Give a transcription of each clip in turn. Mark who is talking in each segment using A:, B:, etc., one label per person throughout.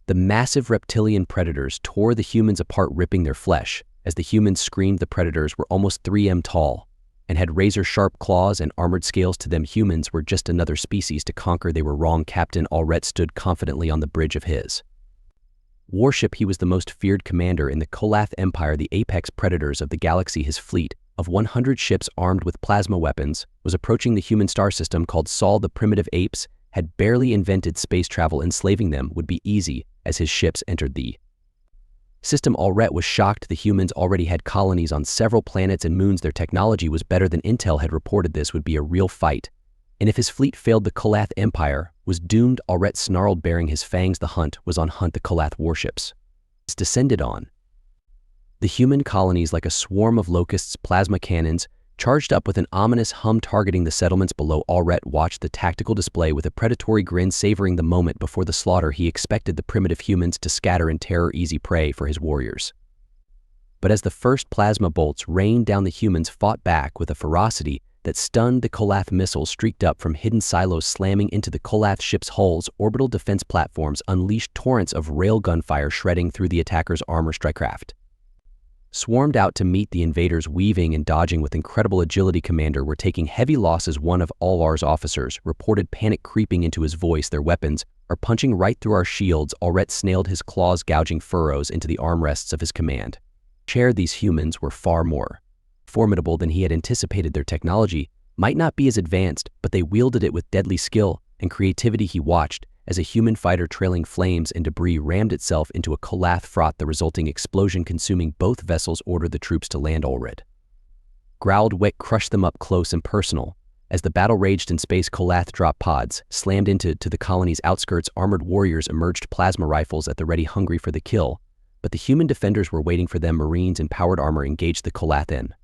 A: The massive reptilian predators tore the humans apart, ripping their flesh. As the humans screamed, the predators were almost 3 m tall and had razor-sharp claws and armored scales. To them, humans were just another species to conquer. They were wrong. Captain Allred stood confidently on the bridge of his warship. He was the most feared commander in the Kolath Empire, the apex predators of the galaxy. His fleet of 100 ships armed with plasma weapons was approaching the human star system called Sol. The primitive apes had barely invented space travel. Enslaving them would be easy as his ships entered the system. Allred was shocked. The humans already had colonies on several planets and moons. Their technology was better than Intel had reported. This would be a real fight, and if his fleet failed, the Kolath Empire was doomed. Allred snarled, baring his fangs. The hunt was on. The Kolath warships descended on the human colonies like a swarm of locusts. Plasma cannons charged up with an ominous hum, targeting the settlements below. Allred watched the tactical display with a predatory grin, savoring the moment before the slaughter. He expected the primitive humans to scatter in terror, easy prey for his warriors. But as the first plasma bolts rained down, the humans fought back with a ferocity that stunned. The Kolath missiles streaked up from hidden silos, slamming into the Kolath ships' hulls. Orbital defense platforms unleashed torrents of railgun fire, shredding through the attackers' armor. Strikecraft swarmed out to meet the invaders, weaving and dodging with incredible agility. Commander, we're taking heavy losses. One of Alvar's officers reported, panic creeping into his voice. Their weapons are punching right through our shields. Allred snailed his claws, gouging furrows into the armrests of his command chair. These humans were far more formidable than he had anticipated. Their technology might not be as advanced, but they wielded it with deadly skill and creativity. He watched as a human fighter trailing flames and debris rammed itself into a Kolath fraught, the resulting explosion consuming both vessels. Ordered the troops to land. Allred growled, "Wick, crush them up close and personal." As the battle raged in space, Kolath drop pods slammed into the colony's outskirts. Armored warriors emerged, plasma rifles at the ready, hungry for the kill. But the human defenders were waiting for them. Marines in powered armor engaged the Kolath in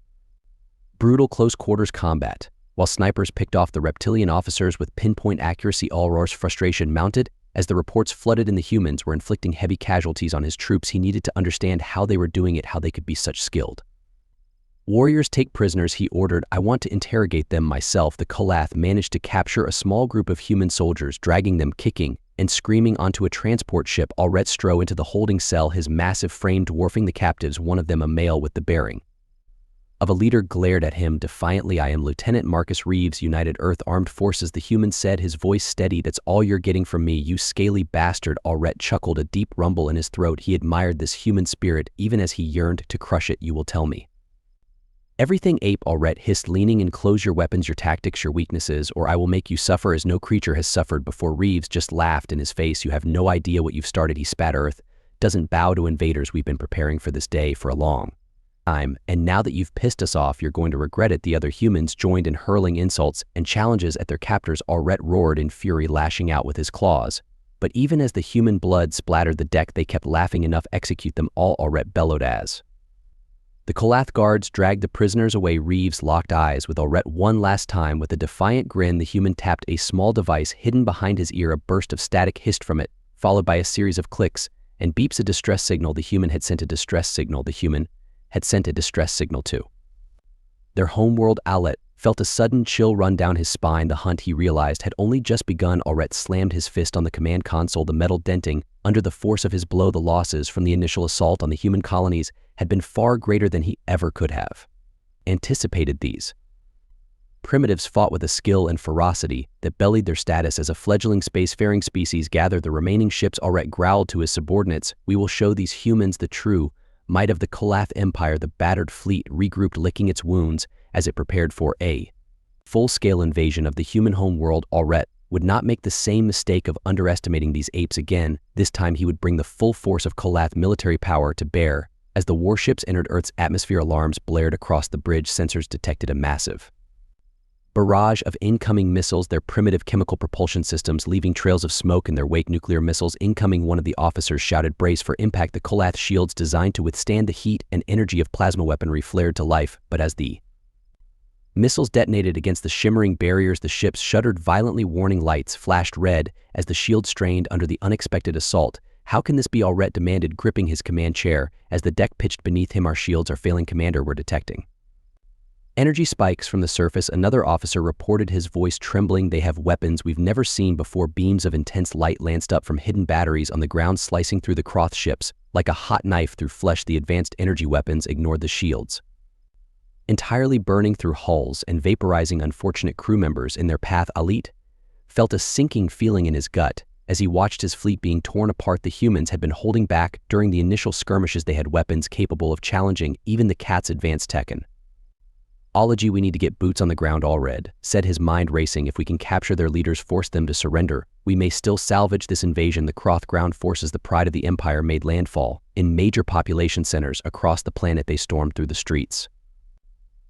A: brutal close-quarters combat, while snipers picked off the reptilian officers with pinpoint accuracy. Alvar's frustration mounted as the reports flooded in. The humans were inflicting heavy casualties on his troops. He needed to understand how they were doing it, how they could be such skilled warriors. "Take prisoners," he ordered. "I want to interrogate them myself." The Kolath managed to capture a small group of human soldiers, dragging them kicking and screaming onto a transport ship. Allred strode into the holding cell, his massive frame dwarfing the captives. One of them, a male with the bearing of a leader, glared at him defiantly. "I am Lieutenant Marcus Reeves, United Earth Armed Forces," the human said, his voice steady. "That's all you're getting from me, you scaly bastard." Allred chuckled, a deep rumble in his throat. He admired this human spirit, even as he yearned to crush it. "You will tell me everything, ape," Allred hissed, leaning in. "Close your weapons, your tactics, your weaknesses, or I will make you suffer as no creature has suffered before." Reeves just laughed in his face. "You have no idea what you've started." He spat. "Earth doesn't bow to invaders. We've been preparing for this day for a long time, and now that you've pissed us off, you're going to regret it." The other humans joined in hurling insults and challenges at their captors. Allred roared in fury, lashing out with his claws. But even as the human blood splattered the deck, they kept laughing. "Enough, execute them all," Allred bellowed as the Kolath guards dragged the prisoners away. Reeves locked eyes with Allred one last time. With a defiant grin, the human tapped a small device hidden behind his ear. A burst of static hissed from it, followed by a series of clicks and beeps. A distress signal. The human had sent a distress signal. The human had sent a distress signal to their homeworld. Allred felt a sudden chill run down his spine. The hunt, he realized, had only just begun. Allred slammed his fist on the command console, the metal denting under the force of his blow. The losses from the initial assault on the human colonies had been far greater than he ever could have anticipated. These primitives fought with a skill and ferocity that belied their status as a fledgling spacefaring species. "Gather the remaining ships," Allred growled to his subordinates. "We will show these humans the true might of the Kolath Empire." The battered fleet regrouped, licking its wounds as it prepared for a full-scale invasion of the human homeworld. Allred would not make the same mistake of underestimating these apes again. This time he would bring the full force of Kolath military power to bear. As the warships entered Earth's atmosphere, alarms blared across the bridge. Sensors detected a massive barrage of incoming missiles, their primitive chemical propulsion systems leaving trails of smoke in their wake. "Nuclear missiles incoming," one of the officers shouted. "Brace for impact." The Kolath shields, designed to withstand the heat and energy of plasma weaponry, flared to life. But as the missiles detonated against the shimmering barriers, the ships shuddered violently. Warning lights flashed red as the shield strained under the unexpected assault. "How can this be?" Allred demanded, gripping his command chair as the deck pitched beneath him. "Our shields are failing, Commander. We're detecting Energy spikes from the surface. Another officer reported, his voice trembling. They have weapons we've never seen before. Beams of intense light lanced up from hidden batteries on the ground, slicing through the Croth ships like a hot knife through flesh. The advanced energy weapons ignored the shields, entirely burning through hulls and vaporizing unfortunate crew members in their path. Alit felt a sinking feeling in his gut as he watched his fleet being torn apart. The humans had been holding back during the initial skirmishes. They had weapons capable of challenging even the Cat's advanced Tekken. "Ology, we need to get boots on the ground." Allred said, his mind racing. "If we can capture their leaders, force them to surrender, we may still salvage this invasion." The Croth ground forces, the pride of the Empire, made landfall in major population centers across the planet. They stormed through the streets,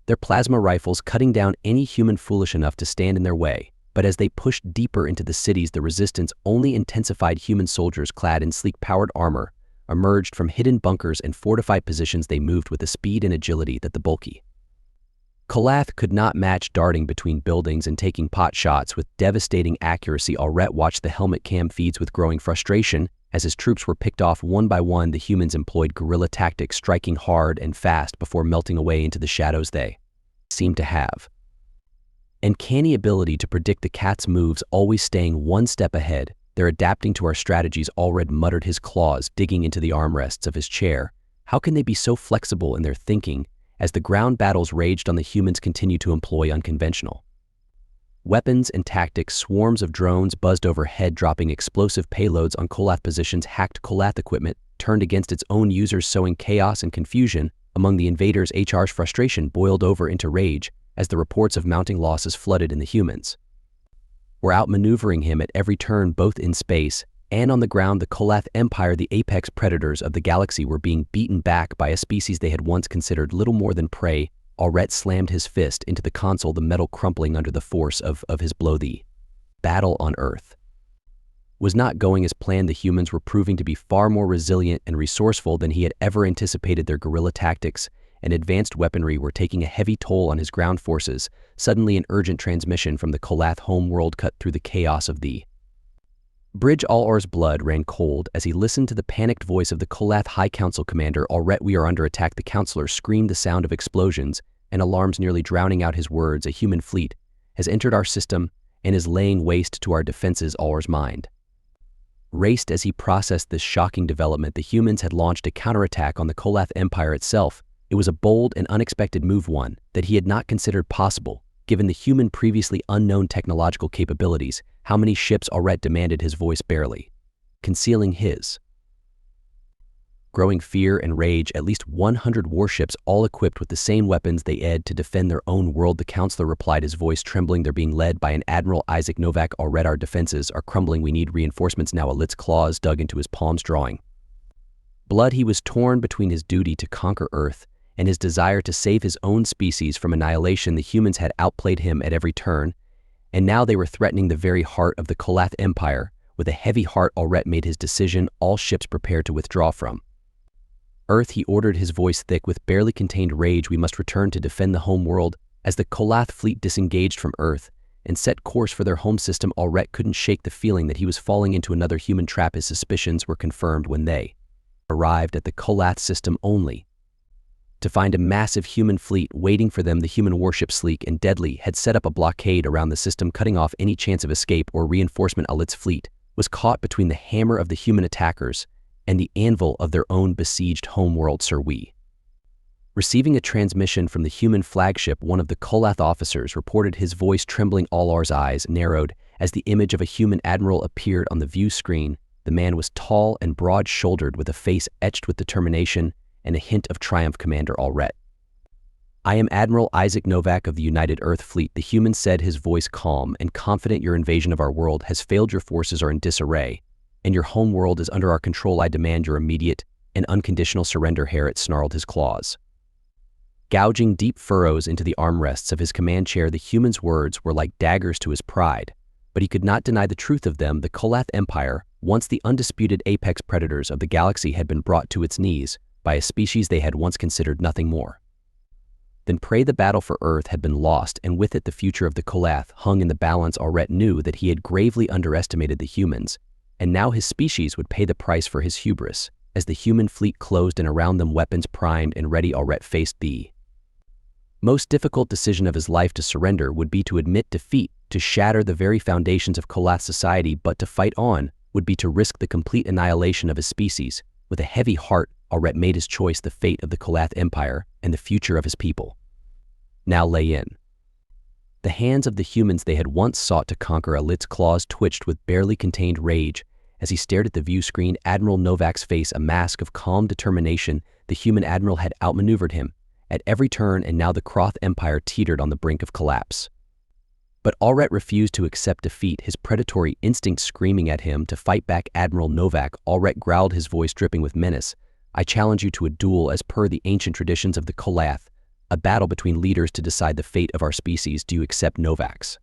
A: their plasma rifles cutting down any human foolish enough to stand in their way. But as they pushed deeper into the cities, the resistance only intensified. Human soldiers clad in sleek powered armor emerged from hidden bunkers and fortified positions. They moved with a speed and agility that the bulky Kalath could not match, darting between buildings and taking pot shots with devastating accuracy. Allred watched the helmet cam feeds with growing frustration as his troops were picked off one by one. The humans employed guerrilla tactics, striking hard and fast before melting away into the shadows. They seemed to have an uncanny ability to predict the Cat's moves, always staying one step ahead. "They're adapting to our strategies," Allred muttered, his claws digging into the armrests of his chair. How can they be so flexible in their thinking? As the ground battles raged on, the humans continued to employ unconventional weapons and tactics. Swarms of drones buzzed overhead, dropping explosive payloads on Kolath positions. Hacked Kolath equipment turned against its own users, sowing chaos and confusion among the invaders. HR's frustration boiled over into rage as the reports of mounting losses flooded in. The humans were outmaneuvering him at every turn, both in space and on the ground. The Kolath Empire, the apex predators of the galaxy, were being beaten back by a species they had once considered little more than prey. Allred slammed his fist into the console, the metal crumpling under the force of his blow. The battle on Earth was not going as planned. The humans were proving to be far more resilient and resourceful than he had ever anticipated. Their guerrilla tactics and advanced weaponry were taking a heavy toll on his ground forces. Suddenly, an urgent transmission from the Kolath home world cut through the chaos of the bridge. Allr's blood ran cold as he listened to the panicked voice of the Kolath High Council commander. "Allred, we are under attack." The counselor screamed, the sound of explosions and alarms nearly drowning out his words. "A human fleet has entered our system and is laying waste to our defenses." Allr's mind raced as he processed this shocking development. The humans had launched a counterattack on the Kolath Empire itself. It was a bold and unexpected move, one that he had not considered possible, given the human previously unknown technological capabilities. "How many ships?" Allred demanded, his voice barely concealing his growing fear and rage. "At least 100 warships, all equipped with the same weapons they had to defend their own world." The counselor replied, his voice trembling. "They're being led by an Admiral Isaac Novak." "Allred, our defenses are crumbling. We need reinforcements now." Alit's claws dug into his palms, drawing blood. He was torn between his duty to conquer Earth and his desire to save his own species from annihilation. The humans had outplayed him at every turn, and now they were threatening the very heart of the Kolath Empire. With a heavy heart, Allred made his decision. "All ships prepared to withdraw from Earth," he ordered, his voice thick with barely contained rage. "We must return to defend the home world." As the Kolath fleet disengaged from Earth and set course for their home system, Allred couldn't shake the feeling that he was falling into another human trap. His suspicions were confirmed when they arrived at the Kolath system, only to find a massive human fleet waiting for them. The human warship, sleek and deadly, had set up a blockade around the system, cutting off any chance of escape or reinforcement. Alit's fleet was caught between the hammer of the human attackers and the anvil of their own besieged homeworld. "Sir, we receiving a transmission from the human flagship," one of the Kolath officers reported, his voice trembling. Allr's eyes narrowed as the image of a human admiral appeared on the view screen. The man was tall and broad-shouldered, with a face etched with determination and a hint of triumph. "Commander Allred, I am Admiral Isaac Novak of the United Earth Fleet," the human said, his voice calm and confident. "Your invasion of our world has failed. Your forces are in disarray, and your home world is under our control. I demand your immediate and unconditional surrender." Harriet snarled, his claws gouging deep furrows into the armrests of his command chair. The human's words were like daggers to his pride, but he could not deny the truth of them. The Kolath Empire, once the undisputed apex predators of the galaxy, had been brought to its knees by a species they had once considered nothing more than prey. The battle for Earth had been lost, and with it the future of the Kolath hung in the balance. Allred knew that he had gravely underestimated the humans, and now his species would pay the price for his hubris. As the human fleet closed in around them, weapons primed and ready, Allred faced the Most difficult decision of his life to surrender would be to admit defeat, to shatter the very foundations of Kolath society, but to fight on would be to risk the complete annihilation of his species. With a heavy heart, Alret made his choice the fate of the Kolath Empire and the future of his people. Now lay in. The hands of the humans they had once sought to conquer, Alit's claws twitched with barely contained rage. As he stared at the view screen, Admiral Novak's face a mask of calm determination. The human admiral had outmaneuvered him at every turn, and now the Kroth Empire teetered on the brink of collapse. But Alret refused to accept defeat, his predatory instinct screaming at him to fight back. Admiral Novak, Alret growled, his voice dripping with menace. I challenge you to a duel as per the ancient traditions of the Kolath, a battle between leaders to decide the fate of our species. Do you accept? Novak's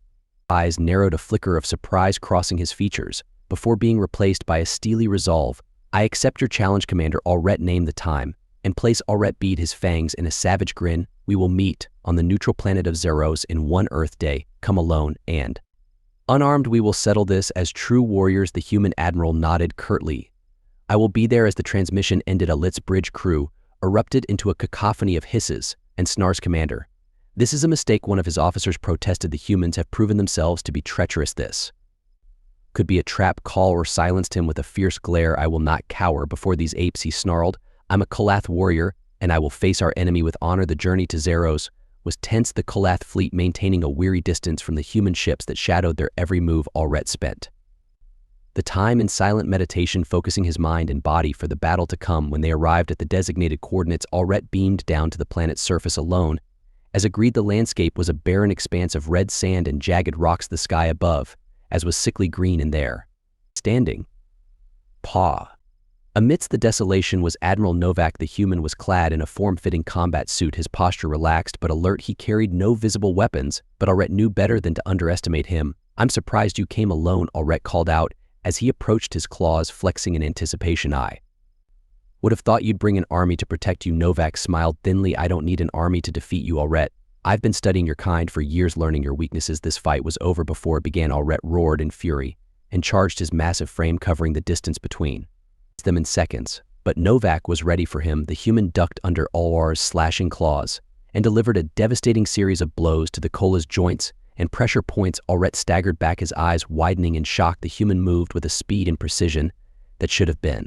A: eyes narrowed, a flicker of surprise crossing his features, before being replaced by a steely resolve. I accept your challenge, Commander. Alret named the time and place. Alret beat his fangs in a savage grin. We will meet on the neutral planet of Zeros in one Earth day. Come alone and unarmed. We will settle this as true warriors. The human admiral nodded curtly. I will be there. As the transmission ended, Alit's bridge crew erupted into a cacophony of hisses and snarls. Commander, this is a mistake, one of his officers protested. The humans have proven themselves to be treacherous. This could be a trap call, or silenced him with a fierce glare. I will not cower before these apes, he snarled. I'm a Kolath warrior, and I will face our enemy with honor. The journey to Zeros was tense, the Kolath fleet maintaining a weary distance from the human ships that shadowed their every move. Alret spent the time in silent meditation, focusing his mind and body for the battle to come. When they arrived at the designated coordinates, Alret beamed down to the planet's surface alone. As agreed, the landscape was a barren expanse of red sand and jagged rocks. The sky above, as was sickly green, and there, standing, amidst the desolation, was Admiral Novak. The human was clad in a form-fitting combat suit, his posture relaxed but alert. He carried no visible weapons, but Alret knew better than to underestimate him. I'm surprised you came alone, Alret called out as he approached, his claws flexing in anticipation. I would have thought you'd bring an army to protect you. Novak smiled thinly. I don't need an army to defeat you, Alret. I've been studying your kind for years, learning your weaknesses. This fight was over before it began. Alret roared in fury and charged, his massive frame covering the distance between them in seconds. But Novak was ready for him. The human ducked under Alret's slashing claws and delivered a devastating series of blows to the Kola's joints and pressure points. Alret staggered back, his eyes widening in shock. The human moved with a speed and precision that should have been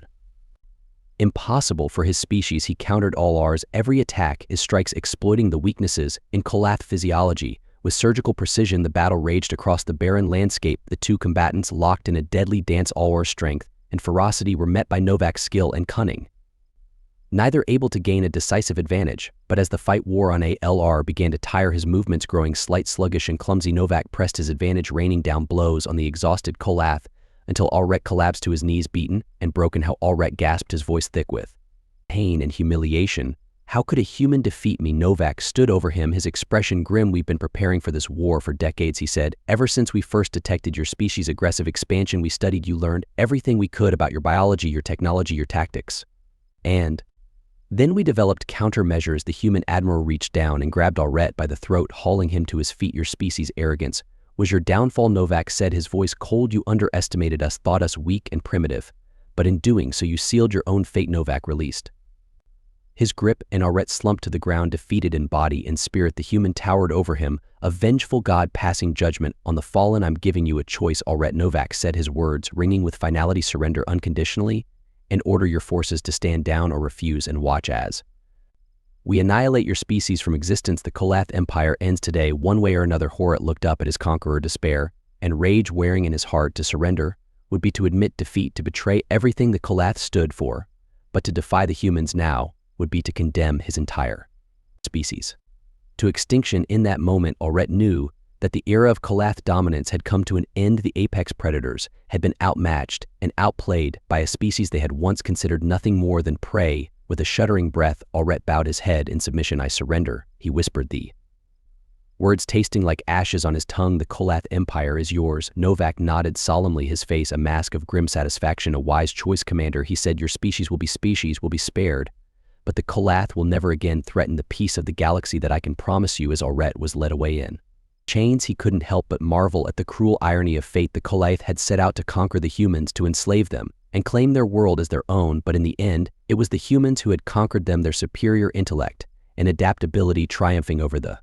A: impossible for his species. He countered Alret's every attack, his strikes exploiting the weaknesses in Kolath physiology. With surgical precision, the battle raged across the barren landscape. The two combatants locked in a deadly dance. Alret's strength and ferocity were met by Novak's skill and cunning, neither able to gain a decisive advantage. But as the fight wore on, Alret began to tire, his movements growing slight, sluggish and clumsy. Novak pressed his advantage, raining down blows on the exhausted Kolath until Alret collapsed to his knees, beaten and broken. How Alret gasped, his voice thick with pain and humiliation. How could a human defeat me? Novak stood over him, his expression grim. We've been preparing for this war for decades, he said. Ever since we first detected your species' aggressive expansion, we studied you, learned everything we could about your biology, your technology, your tactics. And then we developed countermeasures. The human admiral reached down and grabbed Alret by the throat, hauling him to his feet. Your species' arrogance was your downfall, Novak said, his voice cold. You underestimated us, thought us weak and primitive, but in doing so you sealed your own fate. Novak released his grip, and Alret slumped to the ground, defeated in body and spirit. The human towered over him, a vengeful god passing judgment on the fallen. I'm giving you a choice, Alret, Novak said, his words ringing with finality. Surrender unconditionally and order your forces to stand down, or refuse and watch as we annihilate your species from existence. The Kolath Empire ends today, one way or another. Alret looked up at his conqueror, despair and rage wearing in his heart. To surrender would be to admit defeat, to betray everything the Kolath stood for, but to defy the humans now would be to condemn his entire species to extinction. In that moment, Alret knew that the era of Kolath dominance had come to an end. The apex predators had been outmatched and outplayed by a species they had once considered nothing more than prey. With a shuddering breath, Alret bowed his head in submission. I surrender, he whispered, the words tasting like ashes on his tongue. The Kolath Empire is yours. Novak nodded solemnly, his face a mask of grim satisfaction. A wise choice, Commander, he said. Your species will be spared, but the Kolath will never again threaten the peace of the galaxy, that I can promise you. As Alret was led away in chains, he couldn't help but marvel at the cruel irony of fate. The Kolath had set out to conquer the humans, to enslave them and claim their world as their own, but in the end, it was the humans who had conquered them. Their superior intellect and adaptability triumphing over the